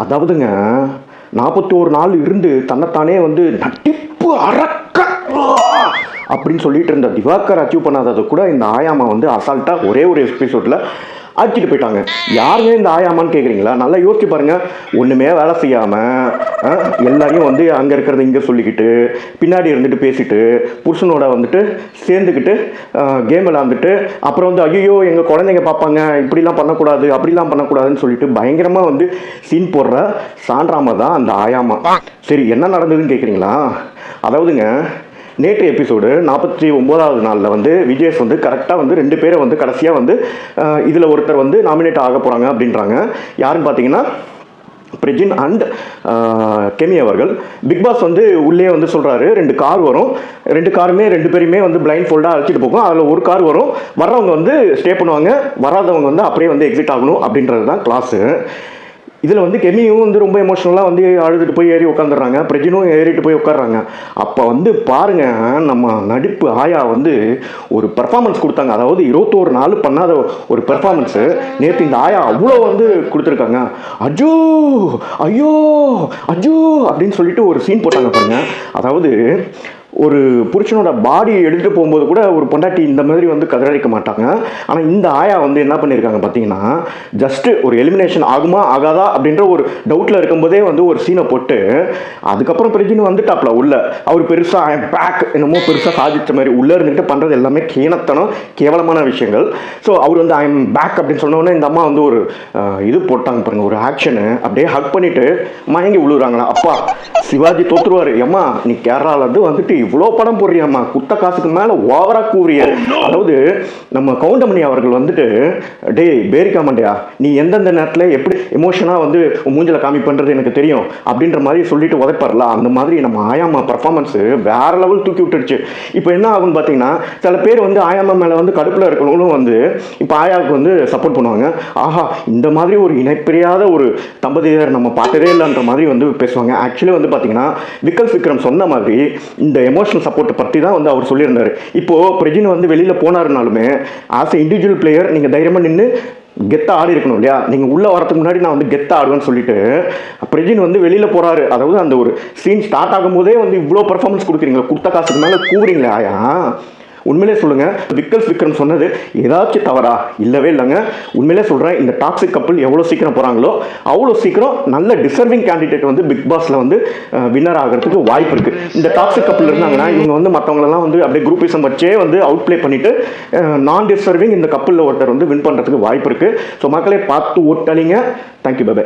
அதாவதுங்க 41 நாள் இருந்து தன்னைத்தானே வந்து நட்டிப்பு அரக்க அப்படின்னு சொல்லிட்டு இருந்த திவாகர் அச்சீவ் பண்ணாததை கூட இந்த ஆயாமா வந்து அசால்ட்டாக ஒரே ஒரு எபிசோடில் அடிச்சுட்டு போயிட்டாங்க. யாருமே இந்த ஆயாமான்னு கேட்குறீங்களா? நல்லா யோசிச்சு பாருங்க. ஒன்றுமே வேலை செய்யாமல் எல்லாரையும் வந்து அங்கே இருக்கிறத இங்கே சொல்லிக்கிட்டு பின்னாடி இருந்துட்டு பேசிட்டு புருஷனோட வந்துட்டு சேர்ந்துக்கிட்டு கேம் விளாண்டுட்டு அப்புறம் வந்து ஐயோ எங்கள் குழந்தைங்க பார்ப்பாங்க, இப்படிலாம் பண்ணக்கூடாது அப்படிலாம் பண்ணக்கூடாதுன்னு சொல்லிட்டு பயங்கரமாக வந்து சீன் போடுற சான்றாம தான் அந்த ஆயாமா. சரி, என்ன நடந்ததுன்னு கேட்குறீங்களா? அதாவதுங்க, நேற்று எபிசோடு 49வது நாளில் வந்து விஜேஷ் வந்து கரெக்டாக வந்து 2 பேரை வந்து கடைசியாக வந்து இதில் ஒருத்தர் வந்து நாமினேட் ஆக போகிறாங்க அப்படின்றாங்க. யாருன்னு பார்த்தீங்கன்னா பிரஜின் அண்ட் கெமி அவர்கள். பிக் பாஸ் வந்து உள்ளே வந்து சொல்கிறாரு 2 கார் வரும், 2 காருமே 2 பேருமே வந்து பிளைண்ட் ஃபோல்டாக அழைச்சிட்டு போகும். அதில் ஒரு கார் வரும், வர்றவங்க வந்து ஸ்டே பண்ணுவாங்க, வராதவங்க வந்து அப்படியே வந்து எக்ஸிட் ஆகணும் அப்படின்றது தான் கிளாஸு. இதில் வந்து கெமியும் வந்து ரொம்ப எமோஷ்னலாக வந்து அழுதுட்டு போய் ஏறி உட்காந்துடுறாங்க, பிரஜினும் ஏறிட்டு போய் உட்காடுறாங்க. அப்போ வந்து பாருங்கள், நம்ம நடிப்பு ஆயா வந்து ஒரு பெர்ஃபார்மன்ஸ் கொடுத்தாங்க. அதாவது 21 நாள் பண்ணாத ஒரு பெர்ஃபார்மன்ஸு நேற்று இந்த ஆயா அவ்வளோ வந்து கொடுத்துருக்காங்க. அஜோ ஐயோ அஜோ அப்படின்னு சொல்லிட்டு ஒரு சீன் போட்டாங்க பாருங்க. அதாவது ஒரு புருஷனோட பாடியை எடுத்துகிட்டு போகும்போது கூட ஒரு பொண்டாட்டி இந்த மாதிரி வந்து கதறடிக்க மாட்டாங்க. ஆனால் இந்த ஆயா வந்து என்ன பண்ணியிருக்காங்க பார்த்தீங்கன்னா, ஜஸ்ட்டு ஒரு எலிமினேஷன் ஆகுமா ஆகாதா அப்படின்ற ஒரு டவுட்டில் இருக்கும்போதே வந்து ஒரு சீனை போட்டு அதுக்கப்புறம் பிரஜினு வந்துட்டாப்ல உள்ள. அவர் பெருசாக ஐ எம் பேக் என்னமோ பெருசாக சாதித்த மாதிரி உள்ளே இருந்துக்கிட்டு பண்ணுறது எல்லாமே கீணத்தனம், கேவலமான விஷயங்கள். ஸோ அவர் வந்து ஐ எம் பேக் அப்படின்னு சொன்னோன்னே இந்த அம்மா வந்து ஒரு இது போட்டாங்க பாருங்கள், ஒரு ஆக்ஷனு. அப்படியே ஹக் பண்ணிவிட்டு மயங்கி விழுறாங்களா. அப்பா சிவாஜி தோற்றுருவார். ஏம்மா நீ கேரளாவிலேருந்து வந்துட்டு இவ்வளோ படம் போடுறியாம்மா, குத்த காசுக்கு மேலே ஓவராக கூறிய. அதாவது நம்ம கவுண்டமணி அவர்கள் வந்துட்டு டே பேரிக்காமண்டியா, நீ எந்தெந்த நேரத்தில் எப்படி எமோஷனாக வந்து மூஞ்சில் காமி பண்ணுறது எனக்கு தெரியும் அப்படின்ற மாதிரி சொல்லிட்டு உதைப்பார்ல, அந்த மாதிரி நம்ம ஆயாமா பர்ஃபார்மன்ஸு வேறு லெவல் தூக்கி விட்டுருச்சு. இப்போ என்ன ஆகுன்னு பார்த்தீங்கன்னா, சில பேர் வந்து ஆயாமா மேலே வந்து கடுப்பில் இருக்கிறவங்களும் வந்து இப்போ ஆயாவுக்கு வந்து சப்போர்ட் பண்ணுவாங்க. ஆஹா, இந்த மாதிரி ஒரு இணைப்பிரியாத ஒரு தம்பதியர் நம்ம பார்த்ததே இல்லைன்ற மாதிரி வந்து பேசுவாங்க. ஆக்சுவலி வந்து பார்த்தீங்கன்னா விக்ரம் சொன்ன மாதிரி இந்த எமோஷனல் சப்போர்ட்டை பற்றி தான் வந்து அவர் சொல்லியிருந்தார். இப்போது பிரஜின் வந்து வெளியில் போனாருனாலுமே ஆஸ் எ இண்டிவிஜுவல் பிளேயர் நீங்கள் தைரியமாக நின்று கெத்தாக ஆடி இருக்கணும் இல்லையா? நீங்கள் உள்ளே வரதுக்கு முன்னாடி நான் வந்து கெத்தாக ஆடுவேன்னு சொல்லிட்டு பிரஜின் வந்து வெளியில் போகிறாரு. அதாவது அந்த ஒரு சீன் ஸ்டார்ட் ஆகும்போதே வந்து இவ்வளோ பர்ஃபார்மன்ஸ் கொடுக்குறீங்களா, குத்த காசுக்கு மேலே கூவுறீங்களே ஆயா. உண்மையிலே சொல்லுங்கள், விக்ரம் சொன்னது ஏதாச்சும் தவறா? இல்லவே இல்லைங்க. உண்மையிலே சொல்கிறேன், இந்த டாக்ஸிக் கப்பல் எவ்வளோ சீக்கிரம் போகிறாங்களோ அவ்வளோ சீக்கிரம் நல்ல டிசர்விங் கேண்டிடேட் வந்து பிக் பாஸில் வந்து வின்னர் ஆகிறதுக்கு வாய்ப்பு இருக்குது. இந்த டாக்ஸிக் கப்பல் இருந்தாங்கன்னா இவங்க வந்து மற்றவங்களெல்லாம் வந்து அப்படியே குரூப்பிசம் வச்சே வந்து அவுட் ப்ளே பண்ணிவிட்டு நான் டிசர்விங் இந்த கப்பலில் ஒருத்தர் வந்து வின் பண்ணுறதுக்கு வாய்ப்பு இருக்குது. ஸோ மக்களே பார்த்து ஓட்டலிங்க. Thank you, by by.